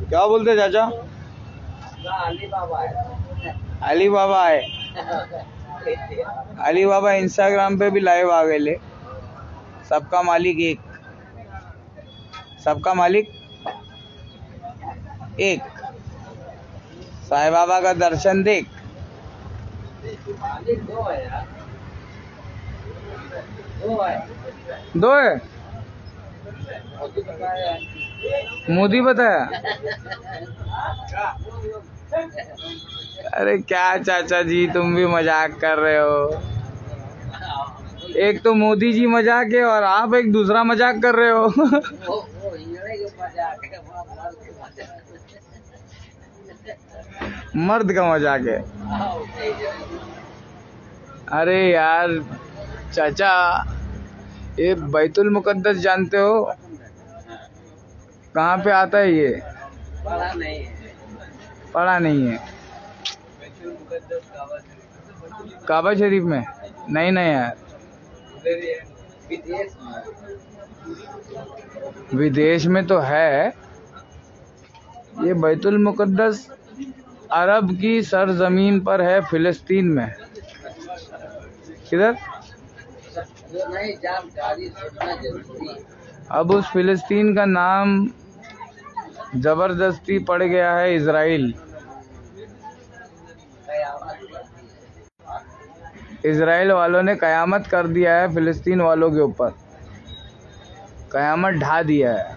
क्या बोलते चाचा? अली बाबा है। अली बाबा इंस्टाग्राम पे भी लाइव आ गए ले। सबका मालिक एक, सबका मालिक एक। साईं बाबा का दर्शन देख। दो है। मोदी बताया। अरे क्या चाचा जी, तुम भी मजाक कर रहे हो। एक तो मोदी जी मजाक है और आप एक दूसरा मजाक कर रहे हो। मर्द का मजाक है। अरे यार चाचा, ये बैतुल मुकद्दस जानते हो कहाँ पे आता है? ये पढ़ा नहीं है। काबा शरीफ में नहीं यार, विदेश में तो है। ये बैतुल मुकद्दस अरब की सरजमीन पर है, फिलिस्तीन में। किधर? अब उस फिलिस्तीन का नाम जबरदस्ती पड़ गया है इजराइल। इजराइल वालों ने कयामत कर दिया है फिलिस्तीन वालों के ऊपर, कयामत ढा दिया है।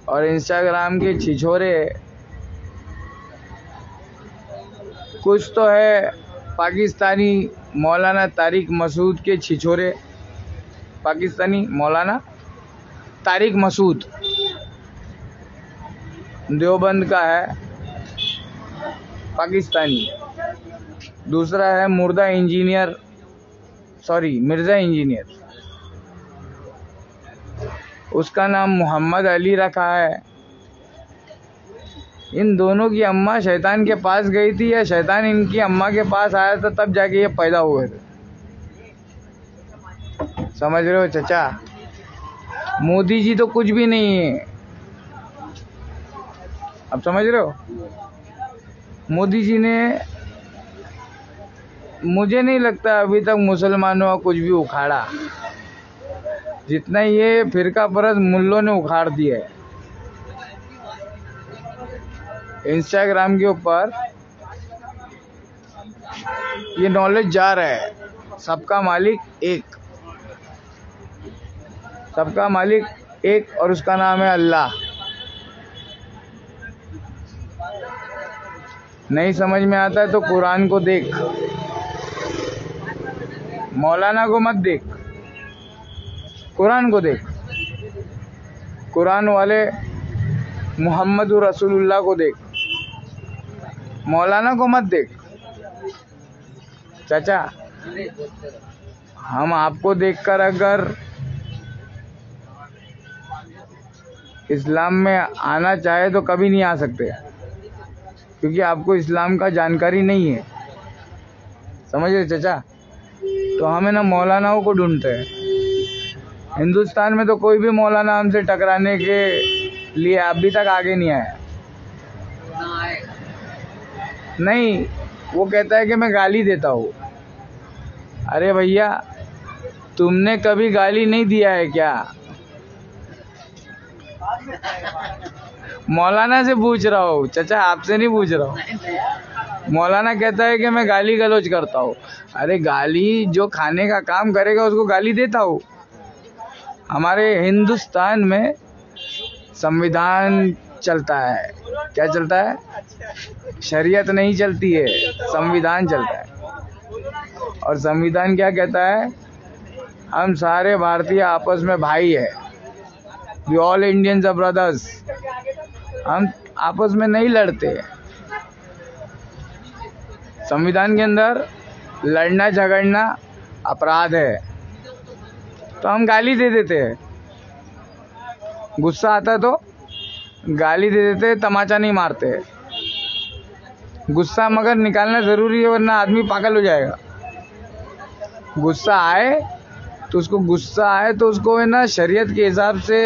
और इंस्टाग्राम के छिछोरे कुछ तो है, पाकिस्तानी मौलाना तारिक मसूद के छिछोरे। पाकिस्तानी मौलाना तारिक मसूद देवबंद का है, पाकिस्तानी। दूसरा है मिर्जा इंजीनियर, उसका नाम मोहम्मद अली रखा है। इन दोनों की अम्मा शैतान के पास गई थी या शैतान इनकी अम्मा के पास आया था, तब जाके ये पैदा हुए थे। समझ रहे हो चाचा? मोदी जी तो कुछ भी नहीं है। अब समझ रहे हो? मोदी जी ने, मुझे नहीं लगता अभी तक मुसलमानों का कुछ भी उखाड़ा, जितना ये फिरका परस्त मुल्लों ने उखाड़ दिया है। इंस्टाग्राम के ऊपर ये नॉलेज जा रहा है, सबका मालिक एक, सबका मालिक एक, और उसका नाम है अल्लाह। नहीं समझ में आता है तो कुरान को देख, मौलाना को मत देख, कुरान को देख। कुरान वाले मोहम्मद रसूलुल्लाह को देख, मौलाना को मत देख। चाचा, हम आपको देखकर अगर इस्लाम में आना चाहे तो कभी नहीं आ सकते, क्योंकि आपको इस्लाम का जानकारी नहीं है। समझ रहे चाचा? तो हमें ना मौलानाओं को ढूंढते हैं। हिंदुस्तान में तो कोई भी मौलाना हमसे टकराने के लिए अभी तक आगे नहीं आया। नहीं, वो कहता है कि मैं गाली देता हूँ। अरे भैया, तुमने कभी गाली नहीं दिया है क्या? मौलाना से पूछ रहा हूँ चाचा, आपसे नहीं पूछ रहा हूँ। मौलाना कहता है कि मैं गाली गलौज करता हूँ। अरे गाली जो खाने का काम करेगा उसको गाली देता हूँ। हमारे हिंदुस्तान में संविधान चलता है। क्या चलता है? शरीयत नहीं चलती है, संविधान चलता है। और संविधान क्या कहता है? हम सारे भारतीय आपस में भाई है। We all Indians are brothers. हम आपस में नहीं लड़ते। संविधान के अंदर लड़ना झगड़ना अपराध है, तो हम गाली दे देते हैं। गुस्सा आता है तो गाली दे देते हैं, तमाचा नहीं मारते। गुस्सा मगर निकालना जरूरी है, वरना आदमी पागल हो जाएगा। गुस्सा आए तो उसको है ना शरीयत के हिसाब से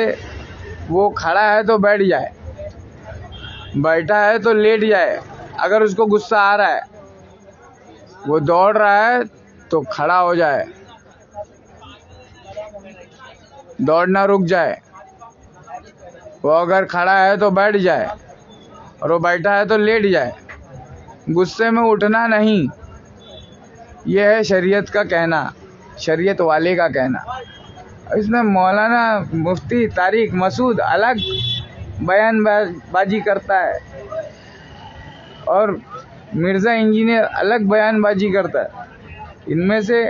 वो खड़ा है तो बैठ जाए, बैठा है तो लेट जाए। अगर उसको गुस्सा आ रहा है, वो दौड़ रहा है तो खड़ा हो जाए, दौड़ना रुक जाए। वो अगर खड़ा है तो बैठ जाए, और वो बैठा है तो लेट जाए। गुस्से में उठना नहीं, ये है शरीयत का कहना, शरीयत वाले का कहना। इसमें मौलाना मुफ्ती तारिक मसूद अलग बयानबाजी करता है और मिर्ज़ा इंजीनियर अलग बयानबाजी करता है। इनमें से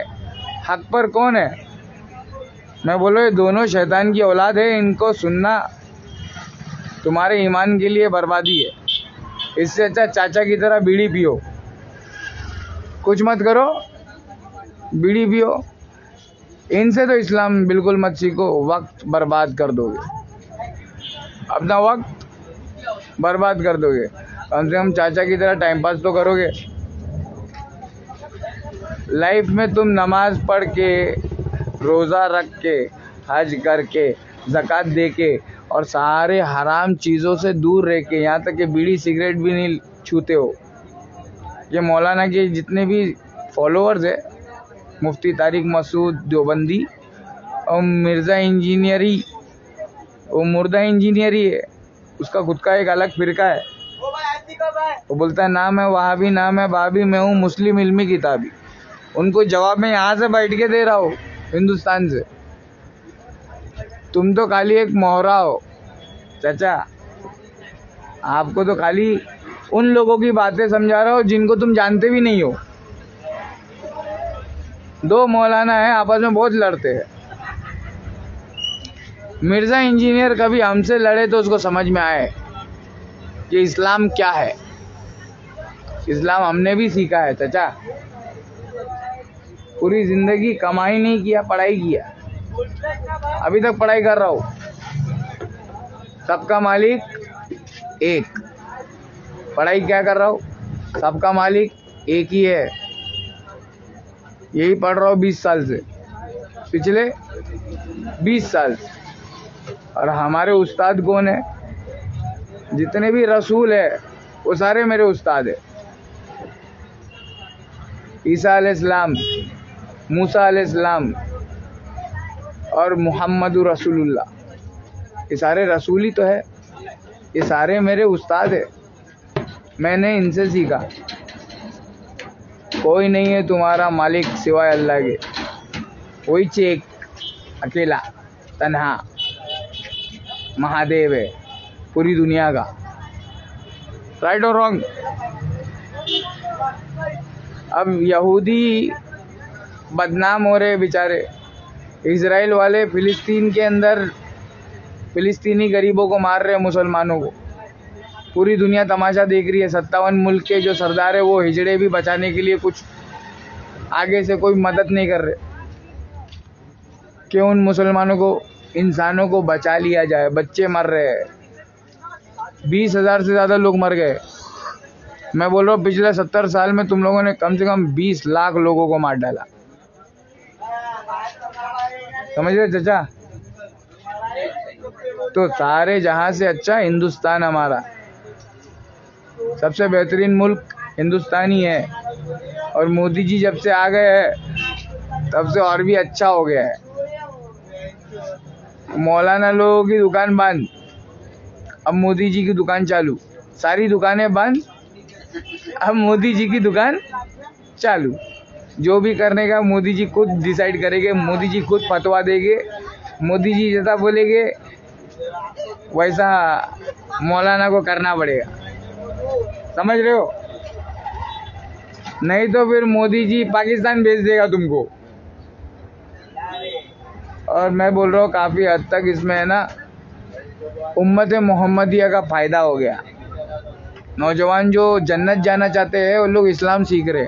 हक पर कौन है? मैं बोलो ये दोनों शैतान की औलाद है, इनको सुनना तुम्हारे ईमान के लिए बर्बादी है। इससे अच्छा चाचा की तरह बीड़ी पियो, कुछ मत करो, बीड़ी पियो। इनसे तो इस्लाम बिल्कुल मत सीखो, वक्त बर्बाद कर दोगे, अपना वक्त बर्बाद कर दोगे। कम से कम चाचा की तरह टाइम पास तो करोगे। लाइफ में तुम नमाज पढ़ के, रोज़ा रख के, हज करके, ज़कात दे के और सारे हराम चीज़ों से दूर रह के, यहाँ तक कि बीड़ी सिगरेट भी नहीं छूते हो। ये मौलाना के जितने भी फॉलोअर्स है, मुफ्ती तारिक मसूद देवबंदी और मिर्ज़ा इंजीनियरी, वो मुर्दा इंजीनियरी है, उसका खुद का एक अलग फिरका है। वो बोलता है नाम है वहाबी, नाम है बाबी, मैं हूँ मुस्लिम इल्मी किताबी। उनको जवाब में यहाँ से बैठ के दे रहा हूँ, हिंदुस्तान से। तुम तो खाली एक मोहरा हो चाचा, आपको तो खाली उन लोगों की बातें समझा रहा हो जिनको तुम जानते भी नहीं हो। दो मौलाना है, आपस में बहुत लड़ते हैं। मिर्ज़ा इंजीनियर कभी हमसे लड़े तो उसको समझ में आए कि इस्लाम क्या है। इस्लाम हमने भी सीखा है चाचा, पूरी जिंदगी कमाई नहीं किया, पढ़ाई किया। अभी तक पढ़ाई कर रहा हूँ। सबका मालिक एक, पढ़ाई क्या कर रहा हूँ, सबका मालिक एक ही है। यही पढ़ रहा हूँ 20 साल से, पिछले 20 साल से। और हमारे उस्ताद कौन है? जितने भी रसूल है वो सारे मेरे उस्ताद है। ईसा अलैहिस्सलाम, मूसा अलैहिस्सलाम और मुहम्मदुर रसूलुल्लाह, ये सारे रसूल ही तो है। ये सारे मेरे उस्ताद है, मैंने इनसे सीखा। कोई नहीं है तुम्हारा मालिक सिवाय अल्लाह के, वही चेक अकेला तन्हा महादेव है पूरी दुनिया का। राइट और रॉन्ग? अब यहूदी बदनाम हो रहे बेचारे, इजराइल वाले फिलिस्तीन के अंदर फिलिस्तीनी गरीबों को मार रहे हैं, मुसलमानों को। पूरी दुनिया तमाशा देख रही है। 57 मुल्क के जो सरदार है वो हिजड़े भी बचाने के लिए कुछ आगे से कोई मदद नहीं कर रहे। क्यों उन मुसलमानों को, इंसानों को बचा लिया जाए। बच्चे मर रहे हैं, 20,000 से ज़्यादा लोग मर गए। मैं बोल रहा हूँ पिछले 70 साल में तुम लोगों ने कम से कम 20 लाख लोगों को मार डाला। समझ रहे चाचा? तो सारे जहां से अच्छा हिंदुस्तान हमारा, सबसे बेहतरीन मुल्क हिंदुस्तान ही है। और मोदी जी जब से आ गए हैं तब से और भी अच्छा हो गया है। मौलाना लोगों की दुकान बंद, अब मोदी जी की दुकान चालू। सारी दुकानें बंद, अब मोदी जी की दुकान चालू। जो भी करने का मोदी जी खुद डिसाइड करेंगे, मोदी जी खुद फतवा देंगे, मोदी जी जैसा बोलेंगे वैसा मौलाना को करना पड़ेगा। समझ रहे हो? नहीं तो फिर मोदी जी पाकिस्तान भेज देगा तुमको। और मैं बोल रहा हूँ काफ़ी हद तक इसमें है ना उम्मत मोहम्मदिया का फ़ायदा हो गया। नौजवान जो जन्नत जाना चाहते हैं वो लोग इस्लाम सीख रहे,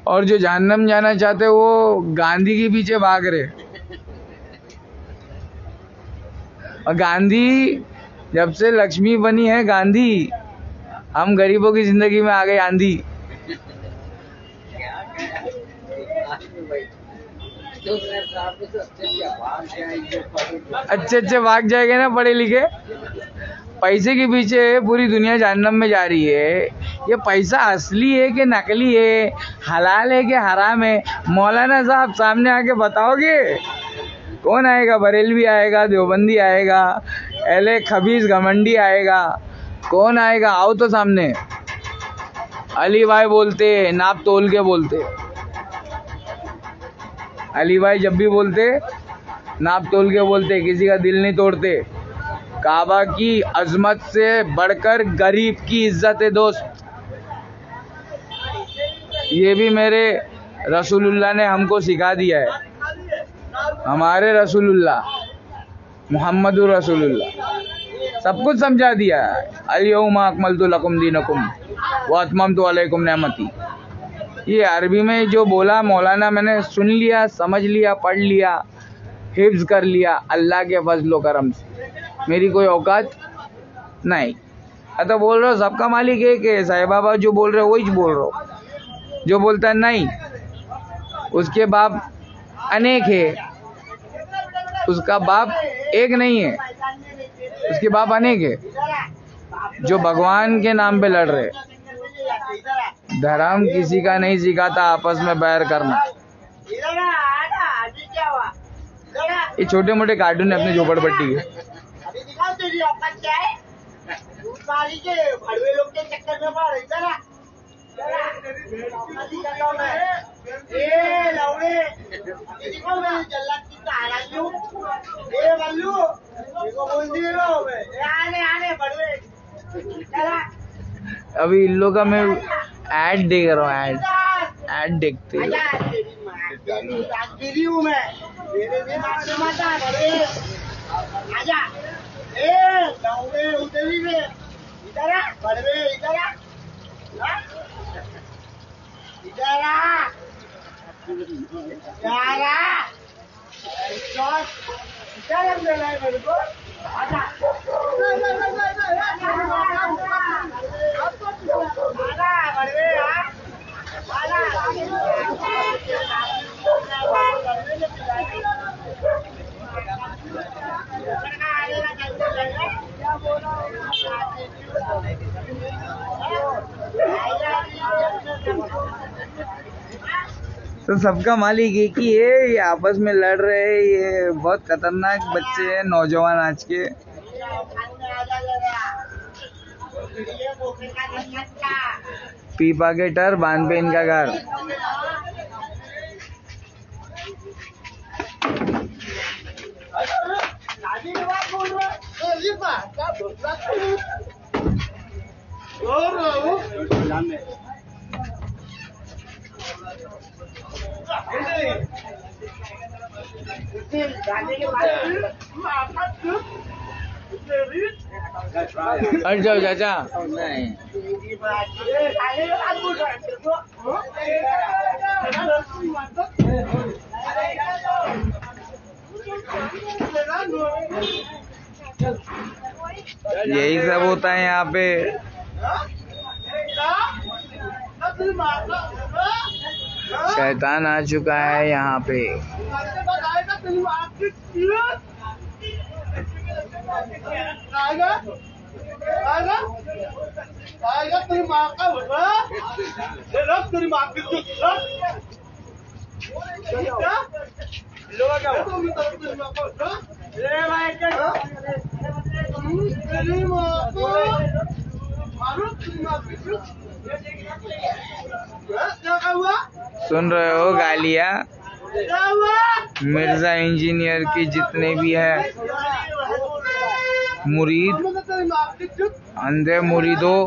और जो जहन्नम जाना चाहते हैं वो गांधी के पीछे भाग रहे। और गांधी जब से लक्ष्मी बनी है गांधी, हम गरीबों की जिंदगी में आ गए आंधी। अच्छे भाग जाएंगे ना पढ़े लिखे। पैसे के पीछे पूरी दुनिया जहन्नम में जा रही है। ये पैसा असली है कि नकली है, हलाल है कि हराम है? मौलाना साहब सामने आके बताओगे? कौन आएगा? बरेलवी आएगा, देवबंदी आएगा, एले खबीज घमंडी आएगा, कौन आएगा? आओ तो सामने। अली भाई बोलते, नाप तोल के बोलते। अली भाई जब भी बोलते नाप तोल के बोलते, किसी का दिल नहीं तोड़ते। काबा की अजमत से बढ़कर गरीब की इज्जत है दोस्त। ये भी मेरे रसूलुल्लाह ने हमको सिखा दिया है। हमारे रसूलुल्लाह मुहम्मदुर रसूलुल्लाह सब कुछ समझा दिया है। अल-यौमा अकमलतु लकुम दीनकुम व अतममतु अलैकुम नेमती। ये अरबी में जो बोला मौलाना, मैंने सुन लिया, समझ लिया, पढ़ लिया, हिफ्ज कर लिया अल्लाह के फजलो करम से। मेरी कोई औकात नहीं। तो बोल रहा हूँ सबका मालिक एक है। साईं बाबा जो बोल रहे हो वही बोल रहा हूँ। जो बोलता है नहीं, उसके बाप अनेक है, उसका बाप एक नहीं है, उसके बाप अनेक है। जो भगवान के नाम पे लड़ रहे। धर्म किसी का नहीं सिखाता आपस में बैर करना। ये छोटे मोटे कार्टून है अपने झोपड़पट्टी के। अभी इन लोग का मैं ऐड देख रहा हूँ। ऐड देखते तो सबका मालिक एक ही है। ये आपस में लड़ रहे हैं। ये बहुत खतरनाक बच्चे हैं, नौजवान आज के। पीपा के टर बांध पे इनका घर। हट जाओ चाचा। नहीं यही सब होता है यहाँ पे। शैतान आ चुका है यहाँ पे। सुन रहे हो गालियाँ? मिर्जा इंजीनियर की जितने भी है मुरीद, अंधे मुरीदों,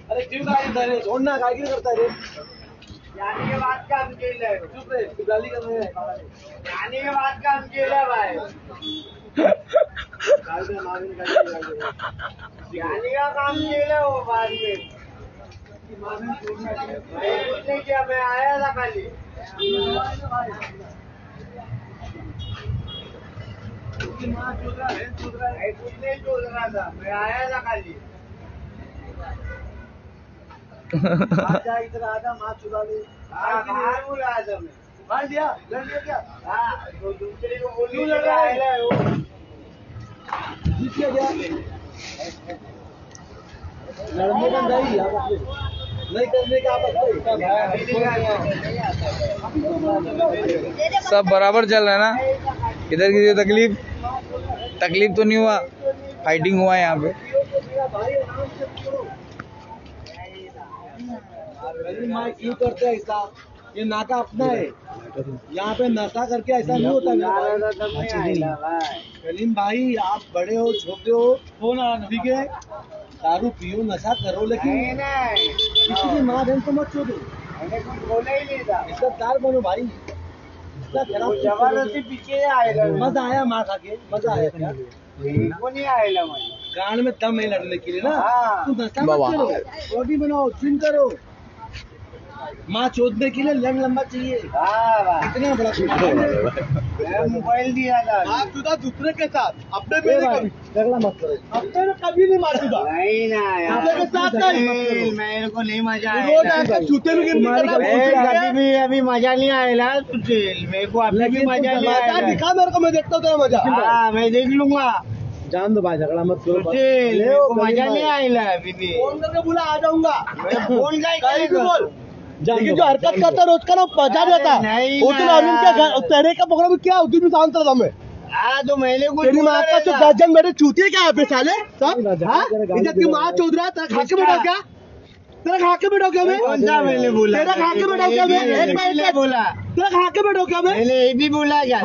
अरे क्यों गाली छोड़ना, गाली करता है जाने के बाद का हम खेल रहे, चुप रहे, तू गाली कर रहे हैं। जाने के बाद का हम खेल है भाई। जाने का काम खेल है वो बाद में। नहीं क्या, मैं आया था खाली। माँ चूद रहा है, चूद रहा है, कुछ नहीं चूद रहा था, मैं आया था खाली। आजा इधर आजा, माँ चुरा ले। बाहर बुलाया था मैं। मार दिया, लड़ लिया क्या? हाँ, तो दूसरे को बोल क्यों लड़ रहा है? जीत गया क्या? लड़ने का नहीं करने का सब बराबर चल रहा है ना? इधर किसी को तकलीफ तो नहीं हुआ? फाइटिंग हुआ है यहाँ पे? क्यों करते हैं ऐसा? ये नाका अपना है, यहाँ पे नशा करके ऐसा नहीं होता। कलीम भाई, आप बड़े हो छोटे हो, ठीक है, दारू पियो नशा करो, लेकिन किसी की माँ बहन को मत छोड़ो। बोला ही नहीं था, इज्जतदार बनो भाई। जबरदस्ती पीछे आएगा। मजा आया माँ खा के? मजा आया क्या? वो नहीं आएगा गांड में दम है लड़ने के लिए ना। तू नशा मत करो, बॉडी बनाओ, जिम करो। माँ चोदने के लिए लंग लंबा चाहिए। इतना बड़ा मोबाइल दिया था। आप जुदा दूसरे के साथ, अपने झगड़ा मत करो। अपने में कभी नहीं मार जुदा। नहीं ना यार, के साथ नहीं। मेरे को नहीं मजा आया। जूते में कभी अभी मजा नहीं आएगा तुझे। मेरे को अभी भी मजा नहीं आएगा। दिखा मेरे को, मैं देखता हूँ तेरा मजा। हाँ, मैं देख लूंगा। जान दो भाई, झगड़ा मत करो। मेरे को मजा नहीं आएगा अभी भी। फोन करके बोला आ जाऊंगा। फोन का बोल। देखिए जो हरकत करता रोज का ना मजा देता उस दिन अरविंद के तेरे का पकड़ा क्या उस दिन शांत रहा मैं। तो मैंने तेरी माँ का जो दर्जन मेरे चूतिए क्या है साले सब। इज्जत की माँ चौध रहा तेरा खा के बैठा क्या? तेरा खा के बैठो क्या? मैं मैंने बोला तेरा खा के बैठो क्या? मैं एक बार बोला तेरा खा के बैठो क्या? मैंने ये भी बोला क्या?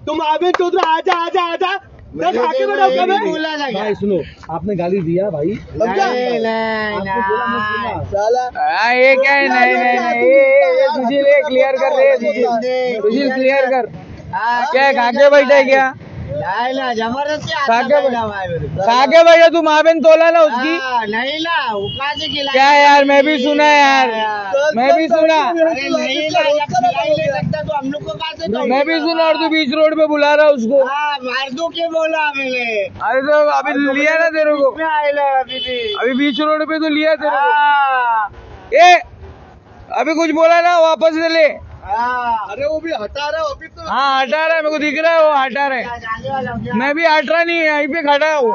तुम आबिद चौधरी आजा आजा आजा भाई सुनो, आपने गाली दिया भाई। ये क्या है? नहीं, तुझे क्लियर कर रहे, तुझे क्लियर कर। क्या खाके बैठा है क्या? जबरदस्ती खाके बैठा तू? माँ बहन तोला ना उसकी? नहीं ना, क्या यार, मैं भी सुना यार, मैं भी सुना, मैं भी सुना। और तू बीच रोड पे बुला रहा उसको? मार दो के बोला मैंने। अरे तो अभी लिया ना तेरे को? अभी बीच रोड पे तो लिया तेरे को। ए अभी कुछ बोला ना, वापस से ले। अरे वो भी हटा रहा है अभी तो। हाँ हटा रहा है, मेरे को दिख रहा है वो हटा रहा है। मैं भी हट रहा नहीं है, यहीं पे खड़ा है वो।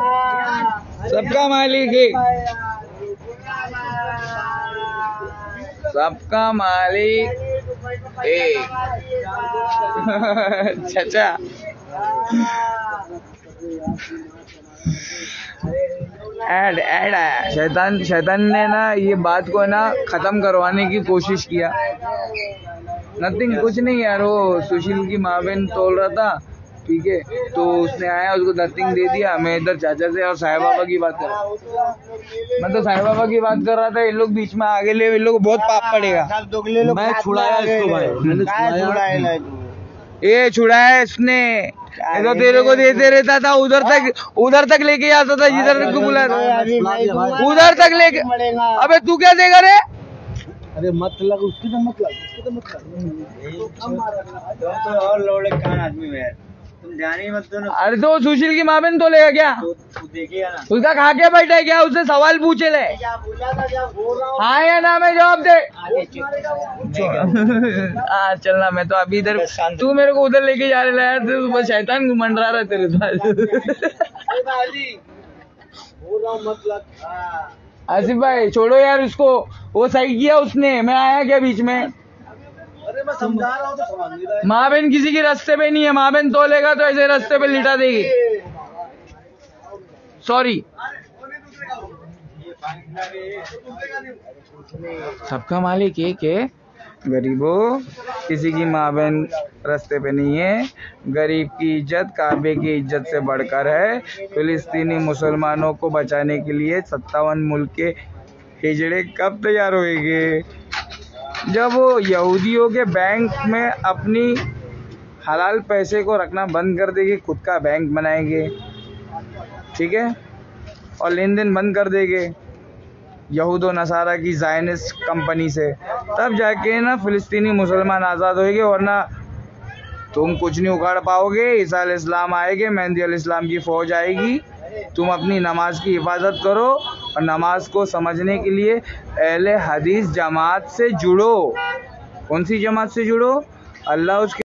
सबका मालिक है, सबका मालिक चाचा। ऐड आया। शैतान ने ना ये बात को ना खत्म करवाने की कोशिश किया। नथिंग, कुछ नहीं यार। वो सुशील की माँ बहन तोल रहा था, ठीक है, तो उसने आया, उसको नथिंग दे दिया। मैं इधर चाचा से और साईं बाबा की बात कर रहा, मैं तो साईं बाबा की बात कर रहा था। इन लोग बीच में आगे ले, इन लोग को बहुत पाप पड़ेगा। मैं छुड़ाया इसको भाई, मैंने छुड़ाया। ये छुड़ाया इसने, तो तेरे को देते रहता था, उधर तक लेके आता था, जिधर तक बुला उधर तक लेके। अबे तू क्या देगा रे? अरे मत लग उसकी तो मत लग, तो और लोड़े कान आदमी में तुम जाने मत दो ना। अरे तो सुशील की माँ बहन तो लेगा क्या? तू देखिएगा ना, उसका खा के बैठा है क्या? उससे सवाल पूछे ले, हाँ या ना में जवाब दे। हाँ चलना, मैं तो अभी इधर, तू मेरे को उधर लेके जा रहा है, तो शैतान मंडरा रहा है तेरे साथ। आसिफ भाई छोड़ो यार उसको, वो सही किया उसने, मैं आया क्या बीच में? अरे मैं समझा रहा हूँ तो समझ नहीं रहा है। माँ बहन किसी की रास्ते पे नहीं है, माँ बहन तोलेगा तो ऐसे रास्ते पे लिटा देगी। सॉरी, सबका मालिक एक है। गरीबों, किसी की माँ बहन रास्ते पे नहीं है। गरीब की इज्जत काबे की इज्जत से बढ़कर है। फिलिस्तीनी मुसलमानों को बचाने के लिए 57 मुल्क के हिजड़े कब तैयार होंगे? जब वो यहूदियों के बैंक में अपनी हलाल पैसे को रखना बंद कर देंगे, खुद का बैंक बनाएंगे, ठीक है, और लेन देन बंद कर देंगे यहूदो नसारा की ज़ायनिस्ट कंपनी से, तब जाके ना फिलिस्तीनी मुसलमान आज़ाद होंगे। वरना तुम कुछ नहीं उखाड़ पाओगे। ईसा अलैहिस्सलाम आएंगे, मेहदी अलैहिस्सलाम की फौज आएगी। तुम अपनी नमाज की हिफाजत करो और नमाज को समझने के लिए अहले हदीस जमात से जुड़ो। कौन सी जमात से जुड़ो? अल्लाह उसके